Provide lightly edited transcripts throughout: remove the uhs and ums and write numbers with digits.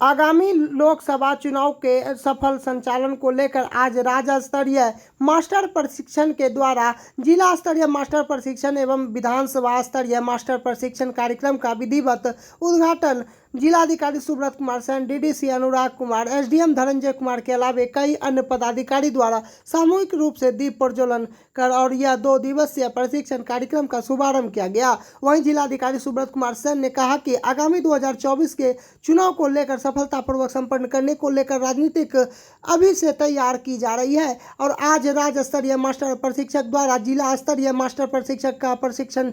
आगामी लोकसभा चुनाव के सफल संचालन को लेकर आज राज्य स्तरीय मास्टर प्रशिक्षण के द्वारा जिला स्तरीय मास्टर प्रशिक्षण एवं विधानसभा स्तरीय मास्टर प्रशिक्षण कार्यक्रम का विधिवत उद्घाटन जिलाधिकारी सुब्रत कुमार सेन, डीडीसी अनुराग कुमार, एसडीएम धनंजय कुमार के अलावा कई अन्य पदाधिकारी द्वारा सामूहिक रूप से दीप प्रज्वलन कर और यह 2 दिवसीय प्रशिक्षण कार्यक्रम का शुभारंभ किया गया। वहीं जिलाधिकारी सुब्रत कुमार सेन ने कहा कि आगामी 2024 के चुनाव को लेकर सफलतापूर्वक संपन्न करने को लेकर राजनीतिक अभी से तैयार की जा रही है और आज राज्य स्तरीय मास्टर प्रशिक्षक द्वारा जिला स्तरीय मास्टर प्रशिक्षक का प्रशिक्षण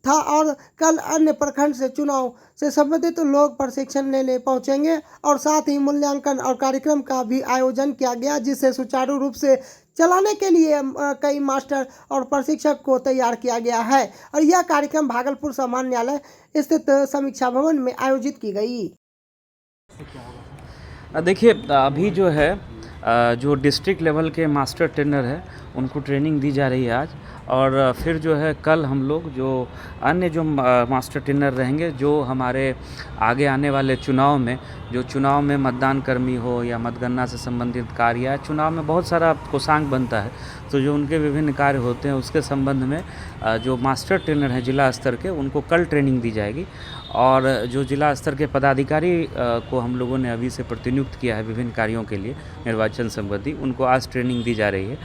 था और कल अन्य प्रखंड से चुनाव से संबंधित लोग प्रशिक्षण लेने पहुंचेंगे और साथ ही मूल्यांकन और कार्यक्रम का भी आयोजन किया गया, जिसे सुचारू रूप से चलाने के लिए कई मास्टर और प्रशिक्षक को तैयार किया गया है और यह कार्यक्रम भागलपुर सामान्य न्यायालय स्थित समीक्षा भवन में आयोजित की गई। देखिए, अभी जो है जो डिस्ट्रिक्ट लेवल के मास्टर ट्रेनर है उनको ट्रेनिंग दी जा रही है आज, और फिर जो है कल हम लोग जो अन्य जो मास्टर ट्रेनर रहेंगे जो हमारे आगे आने वाले चुनाव में मतदान कर्मी हो या मतगणना से संबंधित कार्य या चुनाव में बहुत सारा कोषांक बनता है, तो जो उनके विभिन्न कार्य होते हैं उसके संबंध में जो मास्टर ट्रेनर हैं जिला स्तर के उनको कल ट्रेनिंग दी जाएगी। और जो जिला स्तर के पदाधिकारी को हम लोगों ने अभी से प्रतिनियुक्त किया है विभिन्न कार्यों के लिए निर्वाचन संबंधी, उनको आज ट्रेनिंग दी जा रही है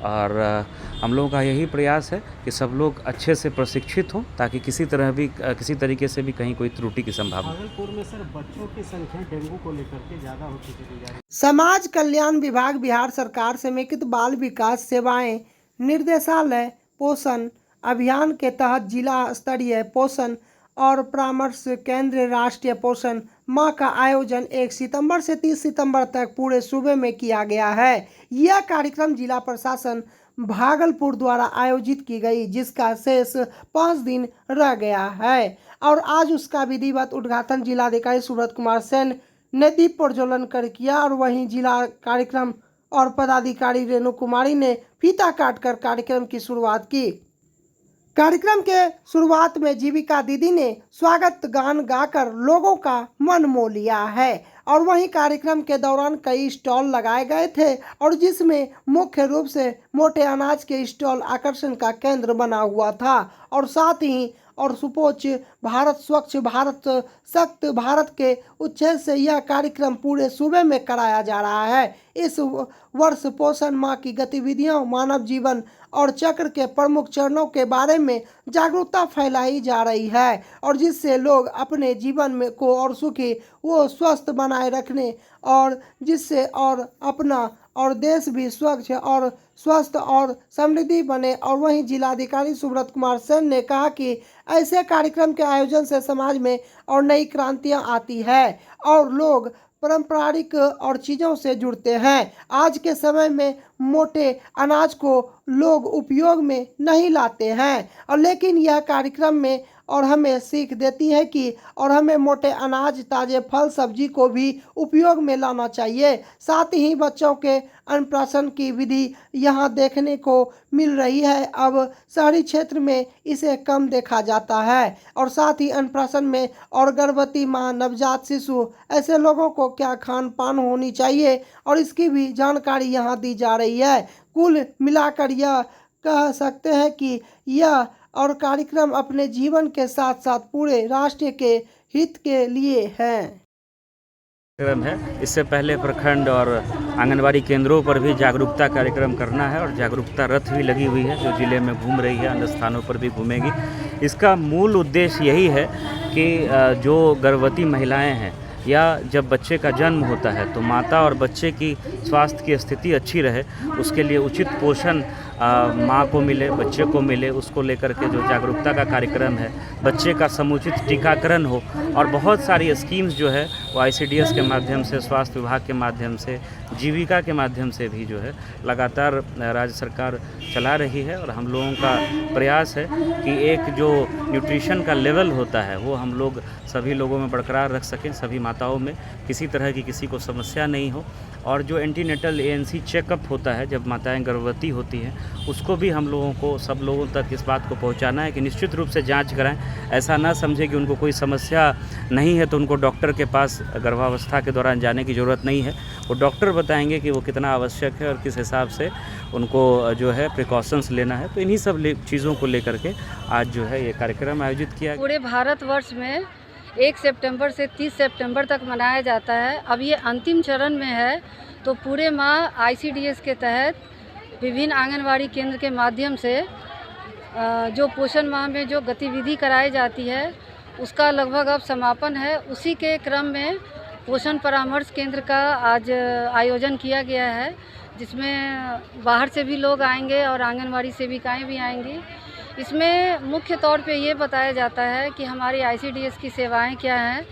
और हम लोगों का यही प्रयास है कि सब लोग अच्छे से प्रशिक्षित हों ताकि किसी तरीके से भी कहीं कोई त्रुटि की संभावना। भागलपुर में सर बच्चों की संख्या डेंगू को लेकर के ज़्यादा होती चली जा रही है। समाज कल्याण विभाग बिहार सरकार समेकित बाल विकास सेवाएं निर्देशालय पोषण अभियान के तहत जिला स्तरीय पोषण और परामर्श केंद्र राष्ट्रीय पोषण माह का आयोजन 1 सितंबर से 30 सितंबर तक पूरे सूबे में किया गया है। यह कार्यक्रम जिला प्रशासन भागलपुर द्वारा आयोजित की गई, जिसका शेष 5 दिन रह गया है और आज उसका विधिवत उद्घाटन जिलाधिकारी सुब्रत कुमार सेन ने दीप प्रज्वलन कर किया और वहीं जिला कार्यक्रम और पदाधिकारी रेणु कुमारी ने फीता काटकर कार्यक्रम की शुरुआत की। कार्यक्रम के शुरुआत में जीविका दीदी ने स्वागत गान गाकर लोगों का मन मोह लिया है और वहीं कार्यक्रम के दौरान कई स्टॉल लगाए गए थे और जिसमें मुख्य रूप से मोटे अनाज के स्टॉल आकर्षण का केंद्र बना हुआ था और साथ ही और सुपोच्च भारत स्वच्छ भारत सक्त भारत के उद्देश्य से यह कार्यक्रम पूरे सूबे में कराया जा रहा है। इस वर्ष पोषण माह की गतिविधियों मानव जीवन और चक्र के प्रमुख चरणों के बारे में जागरूकता फैलाई जा रही है और जिससे लोग अपने जीवन में को और सुखी व स्वस्थ बनाए रखने और जिससे और अपना और देश भी स्वच्छ और स्वस्थ और समृद्धि बने। और वहीं जिलाधिकारी सुब्रत कुमार सेन ने कहा कि ऐसे कार्यक्रम के आयोजन से समाज में और नई क्रांतियां आती है और लोग पारंपरिक और चीज़ों से जुड़ते हैं। आज के समय में मोटे अनाज को लोग उपयोग में नहीं लाते हैं और लेकिन यह कार्यक्रम में और हमें सीख देती है कि और हमें मोटे अनाज ताज़े फल सब्जी को भी उपयोग में लाना चाहिए। साथ ही बच्चों के अन्नप्राशन की विधि यहाँ देखने को मिल रही है, अब शहरी क्षेत्र में इसे कम देखा जाता है और साथ ही अन्नप्राशन में और गर्भवती माँ नवजात शिशु ऐसे लोगों को क्या खान पान होनी चाहिए और इसकी भी जानकारी यहाँ दी जा रही है। कुल मिलाकर यह कह सकते हैं कि यह और कार्यक्रम अपने जीवन के साथ साथ पूरे राष्ट्र के हित के लिए है। कार्यक्रम है, इससे पहले प्रखंड और आंगनबाड़ी केंद्रों पर भी जागरूकता कार्यक्रम करना है और जागरूकता रथ भी लगी हुई है जो जिले में घूम रही है, अन्य स्थानों पर भी घूमेगी। इसका मूल उद्देश्य यही है कि जो गर्भवती महिलाएं हैं या जब बच्चे का जन्म होता है तो माता और बच्चे की स्वास्थ्य की स्थिति अच्छी रहे, उसके लिए उचित पोषण माँ को मिले, बच्चे को मिले, उसको लेकर के जो जागरूकता का कार्यक्रम है, बच्चे का समुचित टीकाकरण हो और बहुत सारी स्कीम्स जो है वो आईसीडीएस के माध्यम से, स्वास्थ्य विभाग के माध्यम से, जीविका के माध्यम से भी जो है लगातार राज्य सरकार चला रही है। और हम लोगों का प्रयास है कि एक जो न्यूट्रिशन का लेवल होता है वो हम लोग सभी लोगों में बरकरार रख सकें, सभी माताओं में किसी तरह की किसी को समस्या नहीं हो। और जो एंटीनेटल एएनसी चेकअप होता है जब माताएं गर्भवती होती हैं उसको भी हम लोगों को, सब लोगों तक इस बात को पहुंचाना है कि निश्चित रूप से जांच कराएं। ऐसा ना समझे कि उनको कोई समस्या नहीं है तो उनको डॉक्टर के पास गर्भावस्था के दौरान जाने की ज़रूरत नहीं है। वो डॉक्टर बताएंगे कि वो कितना आवश्यक है और किस हिसाब से उनको जो है प्रिकॉशंस लेना है। तो इन्हीं सब चीज़ों को लेकर के आज जो है ये कार्यक्रम आयोजित किया गया। पूरे भारतवर्ष में 1 सितंबर से 30 सितंबर तक मनाया जाता है। अब ये अंतिम चरण में है, तो पूरे माह ICDS के तहत विभिन्न आंगनवाड़ी केंद्र के माध्यम से जो पोषण माह में जो गतिविधि कराई जाती है उसका लगभग अब समापन है। उसी के क्रम में पोषण परामर्श केंद्र का आज आयोजन किया गया है, जिसमें बाहर से भी लोग आएंगे और आंगनवाड़ी सेविकाएं भी आएंगी। इसमें मुख्य तौर पे ये बताया जाता है कि हमारी ICDS की सेवाएं क्या हैं,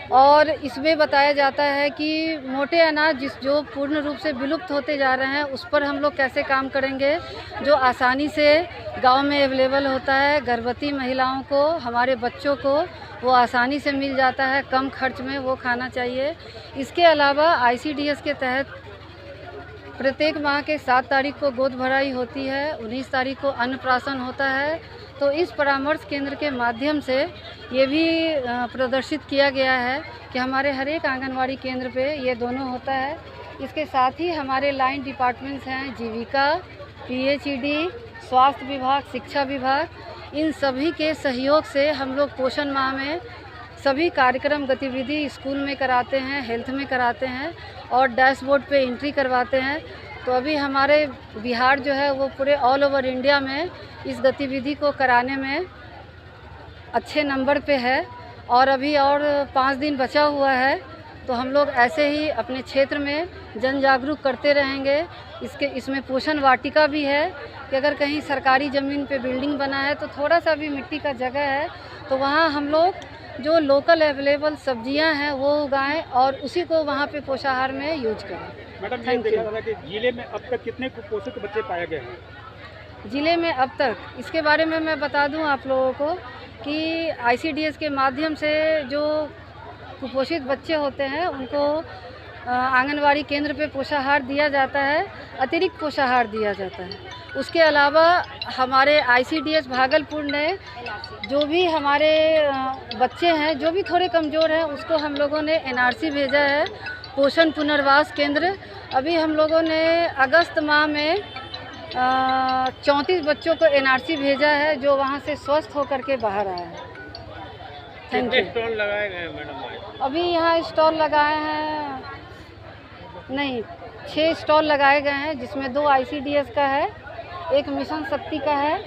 और इसमें बताया जाता है कि मोटे अनाज जो पूर्ण रूप से विलुप्त होते जा रहे हैं उस पर हम लोग कैसे काम करेंगे, जो आसानी से गांव में अवेलेबल होता है। गर्भवती महिलाओं को, हमारे बच्चों को वो आसानी से मिल जाता है, कम खर्च में वो खाना चाहिए। इसके अलावा ICDS के तहत प्रत्येक माह के 7 तारीख को गोद भराई होती है, 19 तारीख को अन्नप्राशन होता है। तो इस परामर्श केंद्र के माध्यम से ये भी प्रदर्शित किया गया है कि हमारे हर एक आंगनवाड़ी केंद्र पे ये दोनों होता है। इसके साथ ही हमारे लाइन डिपार्टमेंट्स हैं, जीविका, PHED, स्वास्थ्य विभाग, शिक्षा विभाग, इन सभी के सहयोग से हम लोग पोषण माह में सभी कार्यक्रम गतिविधि स्कूल में कराते हैं, हेल्थ में कराते हैं और डैशबोर्ड पे एंट्री करवाते हैं। तो अभी हमारे बिहार जो है वो पूरे ऑल ओवर इंडिया में इस गतिविधि को कराने में अच्छे नंबर पे है, और अभी और 5 दिन बचा हुआ है। तो हम लोग ऐसे ही अपने क्षेत्र में जन जागरूक करते रहेंगे। इसमें पोषण वाटिका भी है कि अगर कहीं सरकारी ज़मीन पे बिल्डिंग बना है तो थोड़ा सा भी मिट्टी का जगह है तो वहाँ हम लोग जो लोकल अवेलेबल सब्जियां हैं वो उगाएं और उसी को वहाँ पे पोषाहार में यूज करें। मैडम, ये देखा जा रहा है कि जिले में अब तक कितने कुपोषित बच्चे पाए गए हैं? ज़िले में अब तक, इसके बारे में मैं बता दूं आप लोगों को कि ICDS के माध्यम से जो कुपोषित बच्चे होते हैं उनको आंगनवाड़ी केंद्र पे पोषाहार दिया जाता है, अतिरिक्त पोषाहार दिया जाता है। उसके अलावा हमारे ICDS भागलपुर ने जो भी हमारे बच्चे हैं जो भी थोड़े कमज़ोर हैं उसको हम लोगों ने NRC भेजा है, पोषण पुनर्वास केंद्र। अभी हम लोगों ने अगस्त माह में 34 बच्चों को NRC भेजा है जो वहाँ से स्वस्थ होकर के बाहर आया है। Thank you. स्टॉल लगाए गए हैं मैडम? अभी यहाँ स्टॉल लगाए हैं, नहीं 6 स्टॉल लगाए गए हैं, जिसमें 2 ICDS का है, एक मिशन शक्ति का है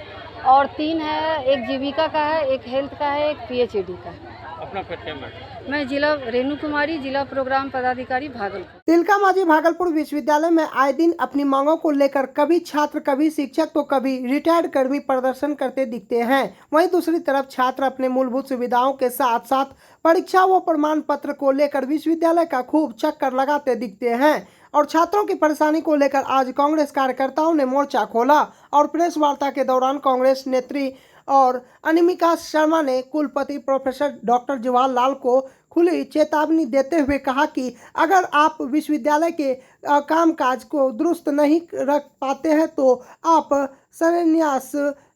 और 3 है, एक जीविका का है, एक हेल्थ का है, एक PHED का है। अपना परिचय मैडम? मैं जिला रेणु कुमारी, जिला प्रोग्राम पदाधिकारी भागलपुर। तिलका मांझी भागलपुर विश्वविद्यालय में आए दिन अपनी मांगों को लेकर कभी छात्र, कभी शिक्षक तो कभी रिटायर्ड कर्मी प्रदर्शन करते दिखते हैं। वहीं दूसरी तरफ छात्र अपने मूलभूत सुविधाओं के साथ साथ परीक्षा व प्रमाण पत्र को लेकर विश्वविद्यालय का खूब चक्कर लगाते दिखते हैं। और छात्रों की परेशानी को लेकर आज कांग्रेस कार्यकर्ताओं ने मोर्चा खोला और प्रेस वार्ता के दौरान कांग्रेस नेत्री और अनिमिका शर्मा ने कुलपति प्रोफेसर डॉक्टर जवाहरलाल को खुली चेतावनी देते हुए कहा कि अगर आप विश्वविद्यालय के कामकाज को दुरुस्त नहीं रख पाते हैं तो आप संन्यास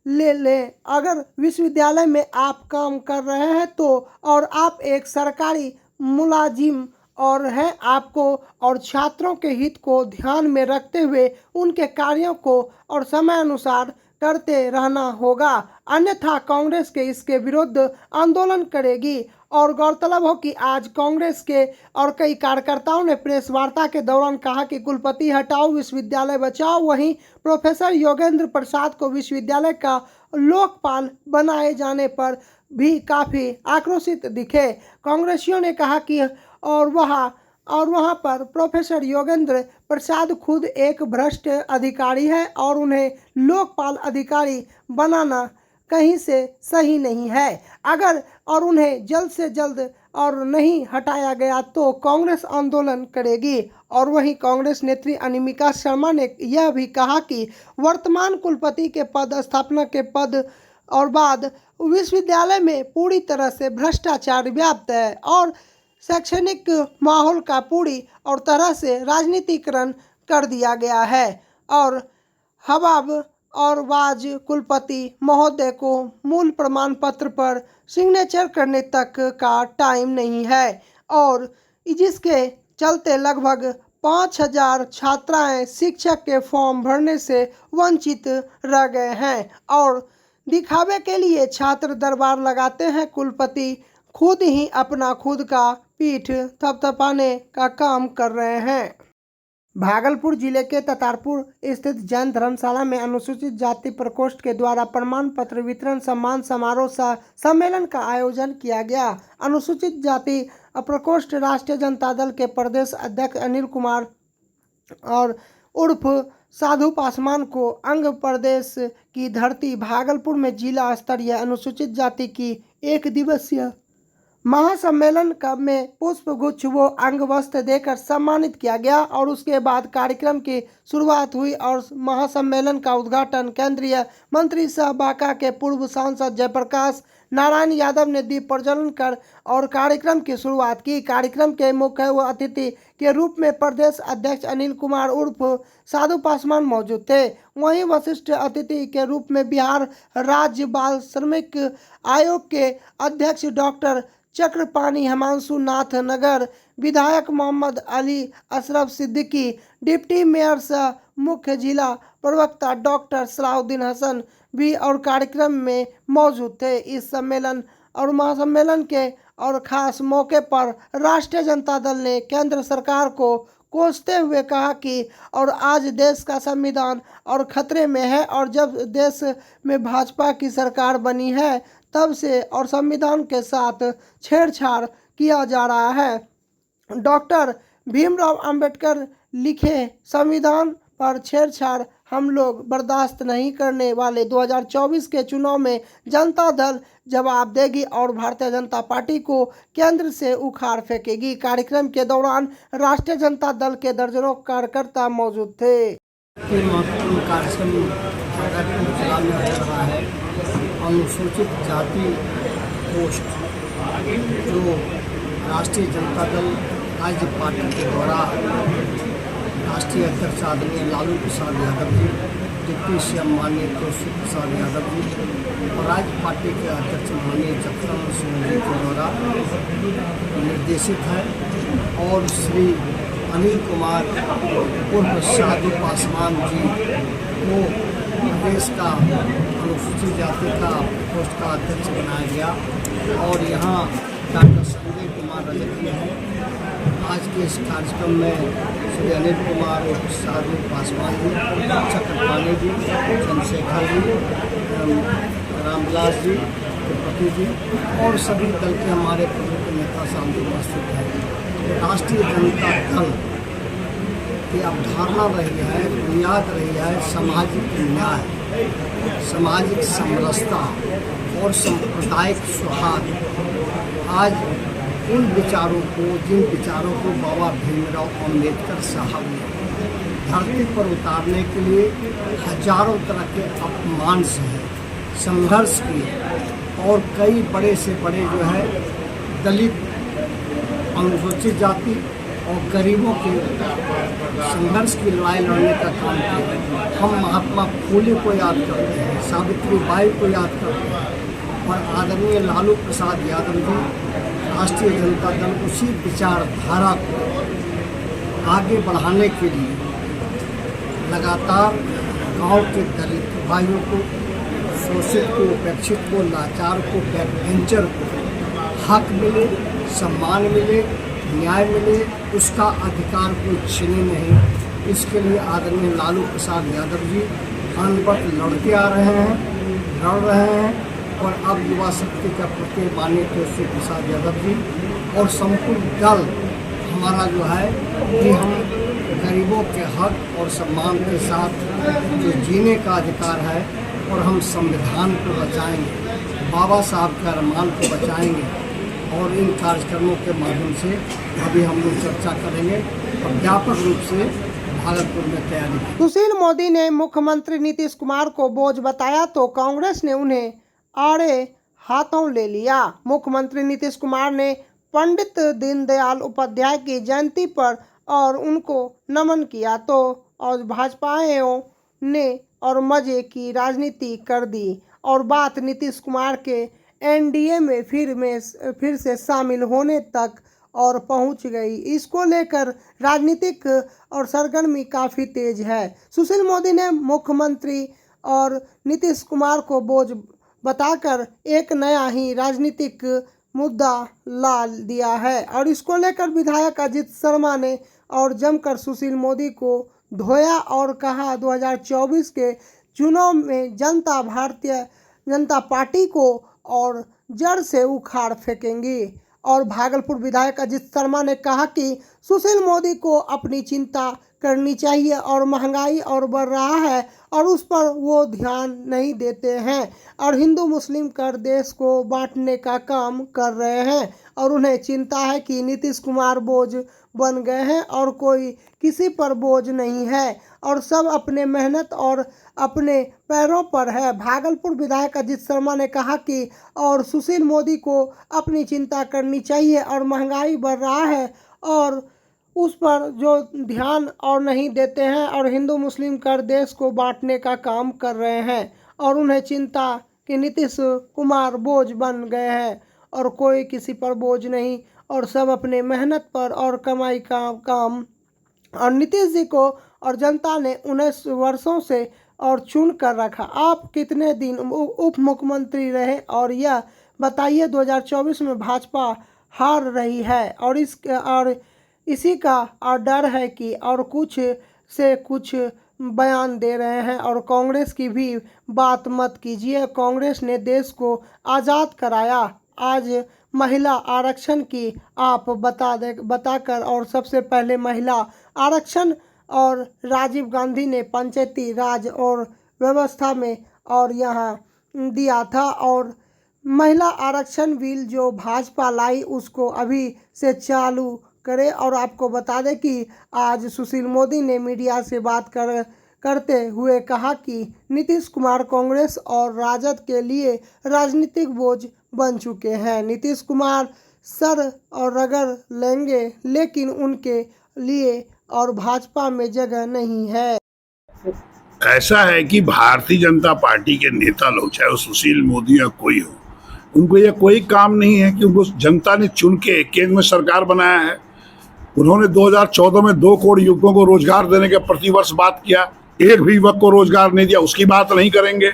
ले लें। अगर विश्वविद्यालय में आप काम कर रहे हैं तो और आप एक सरकारी मुलाजिम और है, आपको और छात्रों के हित को ध्यान में रखते हुए उनके कार्यों को और समय अनुसार करते रहना होगा, अन्यथा कांग्रेस के इसके विरुद्ध आंदोलन करेगी। और गौरतलब हो कि आज कांग्रेस के और कई कार्यकर्ताओं ने प्रेस वार्ता के दौरान कहा कि कुलपति हटाओ, विश्वविद्यालय बचाओ। वहीं प्रोफेसर योगेंद्र प्रसाद को विश्वविद्यालय का लोकपाल बनाए जाने पर भी काफ़ी आक्रोशित दिखे। कांग्रेसियों ने कहा कि वहाँ पर प्रोफेसर योगेंद्र प्रसाद खुद एक भ्रष्ट अधिकारी है और उन्हें लोकपाल अधिकारी बनाना कहीं से सही नहीं है। अगर और उन्हें जल्द से जल्द और नहीं हटाया गया तो कांग्रेस आंदोलन करेगी। और वहीं कांग्रेस नेत्री अनिमिका शर्मा ने यह भी कहा कि वर्तमान कुलपति के पद स्थापना के पद और बाद विश्वविद्यालय में पूरी तरह से भ्रष्टाचार व्याप्त है और शैक्षणिक माहौल का पूरी और तरह से राजनीतिकरण कर दिया गया है। और हबाब और वाज कुलपति महोदय को मूल प्रमाण पत्र पर सिग्नेचर करने तक का टाइम नहीं है और जिसके चलते लगभग 5,000 छात्राएं शिक्षक के फॉर्म भरने से वंचित रह गए हैं और दिखावे के लिए छात्र दरबार लगाते हैं। कुलपति खुद ही अपना खुद का पीठ थपथपाने का काम कर रहे हैं। भागलपुर जिले के ततारपुर स्थित जैन धर्मशाला में अनुसूचित जाति प्रकोष्ठ के द्वारा प्रमाण पत्र वितरण सम्मान समारोह सम्मेलन का आयोजन किया गया। अनुसूचित जाति प्रकोष्ठ राष्ट्रीय जनता दल के प्रदेश अध्यक्ष अनिल कुमार और उर्फ साधु पासवान को अंग प्रदेश की धरती भागलपुर में जिला स्तरीय अनुसूचित जाति की 1 दिवसीय महासम्मेलन में पुष्प गुच्छ व अंग वस्त्र देकर सम्मानित किया गया और उसके बाद कार्यक्रम की शुरुआत हुई और महासम्मेलन का उद्घाटन केंद्रीय मंत्री सह बांका के पूर्व सांसद जयप्रकाश नारायण यादव ने दीप प्रज्वलन कर और कार्यक्रम की शुरुआत की। कार्यक्रम के मुख्य अतिथि के रूप में प्रदेश अध्यक्ष अनिल कुमार उर्फ साधु पासवान मौजूद थे। वहीं वरिष्ठ अतिथि के रूप में बिहार राज्य बाल श्रमिक आयोग के अध्यक्ष डॉक्टर चक्रपाणी हिमांशु नाथ नगर, विधायक मोहम्मद अली अशरफ सिद्दीकी, डिप्टी मेयर सह मुख्य जिला प्रवक्ता डॉक्टर सलाउद्दीन हसन भी और कार्यक्रम में मौजूद थे। इस सम्मेलन और महासम्मेलन के और खास मौके पर राष्ट्रीय जनता दल ने केंद्र सरकार को कोसते हुए कहा कि और आज देश का संविधान और खतरे में है और जब देश में भाजपा की सरकार बनी है तब से और संविधान के साथ छेड़छाड़ किया जा रहा है। डॉक्टर भीमराव अंबेडकर लिखे संविधान पर छेड़छाड़ हम लोग बर्दाश्त नहीं करने वाले। 2024 के चुनाव में जनता दल जवाब देगी और भारतीय जनता पार्टी को केंद्र से उखाड़ फेंकेगी। कार्यक्रम के दौरान राष्ट्रीय जनता दल के दर्जनों कार्यकर्ता मौजूद थे। महत्वपूर्ण कार्यक्रम जिला में हो रहा है। अनुसूचित जाति पोस्ट जो राष्ट्रीय जनता दल राज्य पार्टी के द्वारा राष्ट्रीय अध्यक्ष आदरणीय लालू प्रसाद यादव जी, डिप्टी सीएम माननीय केशव प्रसाद यादव जी और राज्य पार्टी के अध्यक्ष माननीय जगदम्ब सिंह जी के द्वारा निर्देशित है और श्री अनिल कुमार उर्फ साधु पासवान जी को प्रदेश का अनुसूचित जाति का पोस्ट का अध्यक्ष बनाया गया और यहाँ डॉक्टर संजय कुमार रजक जी हैं। आज के इस कार्यक्रम में श्री अनिल कुमार उर्फ साधु पासवान जी, चक्रपाणी जी, चंद्रशेखर जी, रामविलास जी, तिरुपति जी और सभी दल के हमारे प्रमुख नेता सामने उपस्थित हैं। राष्ट्रीय जनता दल की अवधारणा रही है, बुनियाद रही है सामाजिक न्याय, सामाजिक समरसता और सांप्रदायिक सौहार्द। आज उन विचारों को, जिन विचारों को बाबा भीमराव अम्बेडकर साहब ने धरती पर उतारने के लिए हजारों तरह के अपमान से संघर्ष किए और कई बड़े से बड़े जो है दलित, अनुसूचित जाति और गरीबों के संघर्ष की लड़ाई लड़ने का काम किया। हम महात्मा फूले को याद करते हैं, सावित्री बाई को याद करते हैं और आदरणीय लालू प्रसाद यादव जी राष्ट्रीय जनता दल उसी विचारधारा को आगे बढ़ाने के लिए लगातार गांव के दलित भाइयों को, शोषित को, उपेक्षित को, लाचार को, बैकबेंचर को हक मिले, सम्मान मिले, न्याय मिले, उसका अधिकार कोई छीने नहीं। इसके लिए आदरणीय लालू प्रसाद यादव जी अनवरत लड़ते आ रहे हैं, लड़ रहे हैं और अब युवा शक्ति का प्रत्येक माननीय केशव प्रसाद यादव जी और संपूर्ण दल हमारा जो है कि हम गरीबों के हक और सम्मान के साथ जो जीने का अधिकार है और हम संविधान को बचाएंगे, बाबा साहब के अरमान को बचाएंगे और इन कार्यक्रमों के माध्यम से अभी हम लोग चर्चा करेंगे और व्यापक रूप से भागलपुर में तैयारी की। सुशील मोदी ने मुख्यमंत्री नीतीश कुमार को बोझ बताया तो कांग्रेस ने उन्हें आड़े हाथों ले लिया। मुख्यमंत्री नीतीश कुमार ने पंडित दीनदयाल उपाध्याय की जयंती पर और उनको नमन किया तो और भाजपाइयों ने और मजे की राजनीति कर दी और बात नीतीश कुमार के एनडीए में फिर से शामिल होने तक और पहुंच गई। इसको लेकर राजनीतिक और सरगर्मी काफ़ी तेज है। सुशील मोदी ने मुख्यमंत्री और नीतीश कुमार को बोझ बताकर एक नया ही राजनीतिक मुद्दा ला दिया है और इसको लेकर विधायक अजित शर्मा ने और जमकर सुशील मोदी को धोया और कहा 2024 के चुनाव में जनता भारतीय जनता पार्टी को और जड़ से उखाड़ फेंकेंगी। और भागलपुर विधायक अजित शर्मा ने कहा कि सुशील मोदी को अपनी चिंता करनी चाहिए और महंगाई और बढ़ रहा है और उस पर वो ध्यान नहीं देते हैं और हिंदू मुस्लिम कर देश को बांटने का काम कर रहे हैं और उन्हें चिंता है कि नीतीश कुमार बोझ बन गए हैं और कोई किसी पर बोझ नहीं है और सब अपने मेहनत और अपने पैरों पर है। भागलपुर विधायक अजित शर्मा ने कहा कि और सुशील मोदी को अपनी चिंता करनी चाहिए और महंगाई बढ़ रहा है और उस पर जो ध्यान और नहीं देते हैं और हिंदू मुस्लिम कर देश को बांटने का काम कर रहे हैं और उन्हें चिंता कि नीतीश कुमार बोझ बन गए हैं और कोई किसी पर बोझ नहीं और सब अपने मेहनत पर और कमाई का काम। और नीतीश जी को और जनता ने 19 वर्षों से और चुन कर रखा। आप कितने दिन उप मुख्यमंत्री रहे और यह बताइए 2024 में भाजपा हार रही है और इसी का और डर है कि और कुछ से कुछ बयान दे रहे हैं और कांग्रेस की भी बात मत कीजिए। कांग्रेस ने देश को आज़ाद कराया। आज महिला आरक्षण की आप बताकर और सबसे पहले महिला आरक्षण और राजीव गांधी ने पंचायती राज और व्यवस्था में और यहाँ दिया था और महिला आरक्षण बिल जो भाजपा लाई उसको अभी से चालू करे। और आपको बता दें कि आज सुशील मोदी ने मीडिया से बात करते हुए कहा कि नीतीश कुमार कांग्रेस और राजद के लिए राजनीतिक बोझ बन चुके हैं। नीतीश कुमार सर और रगड़ लेंगे लेकिन उनके लिए और भाजपा में जगह नहीं है। ऐसा है कि भारतीय जनता पार्टी के नेता लोग चाहे वो सुशील मोदी या कोई हो, उनको यह कोई काम नहीं है कि उनको जनता ने चुन के केंद्र में सरकार बनाया है। उन्होंने 2014 में 2 करोड़ युवकों को रोजगार देने के प्रतिवर्ष बात किया, एक भी युवक को रोजगार नहीं दिया, उसकी बात नहीं करेंगे।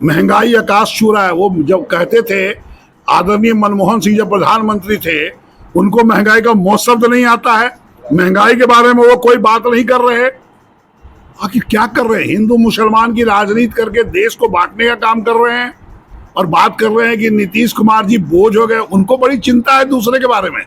महंगाई आकाश छू रहा है। वो जब कहते थे आदरणीय मनमोहन सिंह जब प्रधानमंत्री थे उनको महंगाई का शब्द नहीं आता है, महंगाई के बारे में वो कोई बात नहीं कर रहे। आखिर क्या कर रहे हैं? हिंदू मुसलमान की राजनीति करके देश को बांटने का काम कर रहे हैं और बात कर रहे हैं कि नीतीश कुमार जी बोझ हो गए। उनको बड़ी चिंता है दूसरे के बारे में।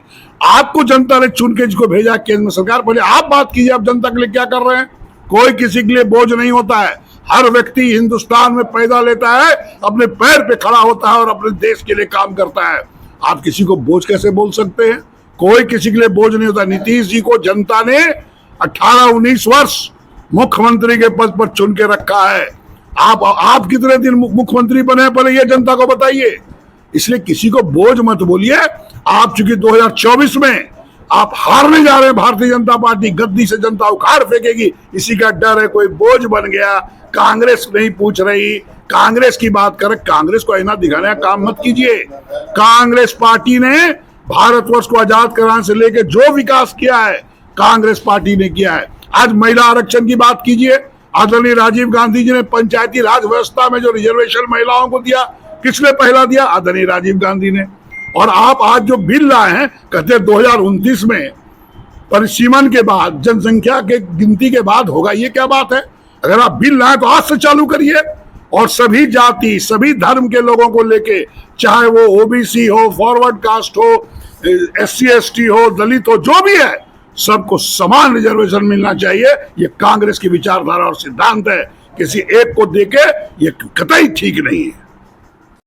आपको जनता ने चुन के जिसको भेजा केंद्र में सरकार, पहले आप बात कीजिए आप जनता के लिए क्या कर रहे हैं। कोई किसी के लिए बोझ नहीं होता है। हर व्यक्ति हिंदुस्तान में पैदा लेता है, अपने पैर पे खड़ा होता है और अपने देश के लिए काम करता है। आप किसी को बोझ कैसे बोल सकते हैं? कोई किसी के लिए बोझ नहीं होता। नीतीश जी को जनता ने 18-19 वर्ष मुख्यमंत्री के पद पर चुन के रखा है। आप कितने दिन मुख्यमंत्री बने पहले ये जनता को बताइए। इसलिए किसी को बोझ मत बोलिए। आप चूंकि 2024 में आप हारने जा रहे हैं, भारतीय जनता पार्टी गद्दी से जनता उखाड़ फेंकेगी, इसी का डर है। कोई बोझ बन गया, कांग्रेस नहीं पूछ रही, कांग्रेस की बात करे। कांग्रेस को आईना दिखाने का काम मत कीजिए। कांग्रेस पार्टी ने भारतवर्ष को आजाद कराने से लेकर जो विकास किया है कांग्रेस पार्टी ने किया है। आज महिला आरक्षण की बात कीजिए। आदरणीय राजीव गांधी जी ने पंचायती राज व्यवस्था में जो रिजर्वेशन महिलाओं को दिया, किसने पहला दिया? आदरणीय राजीव गांधी ने। और आप आज जो बिल लाए हैं, कहते हैं 2029 में परिसीमन के बाद, जनसंख्या के गिनती के बाद होगा। ये क्या बात है? अगर आप बिल लाए तो आज से चालू करिए और सभी जाति सभी धर्म के लोगों को लेके, चाहे वो ओबीसी हो, फॉरवर्ड कास्ट हो, SC ST हो, दलित हो, जो भी है, सबको समान रिजर्वेशन मिलना चाहिए। ये कांग्रेस की विचारधारा और सिद्धांत है। किसी एक को देके ये कतई ठीक नहीं है।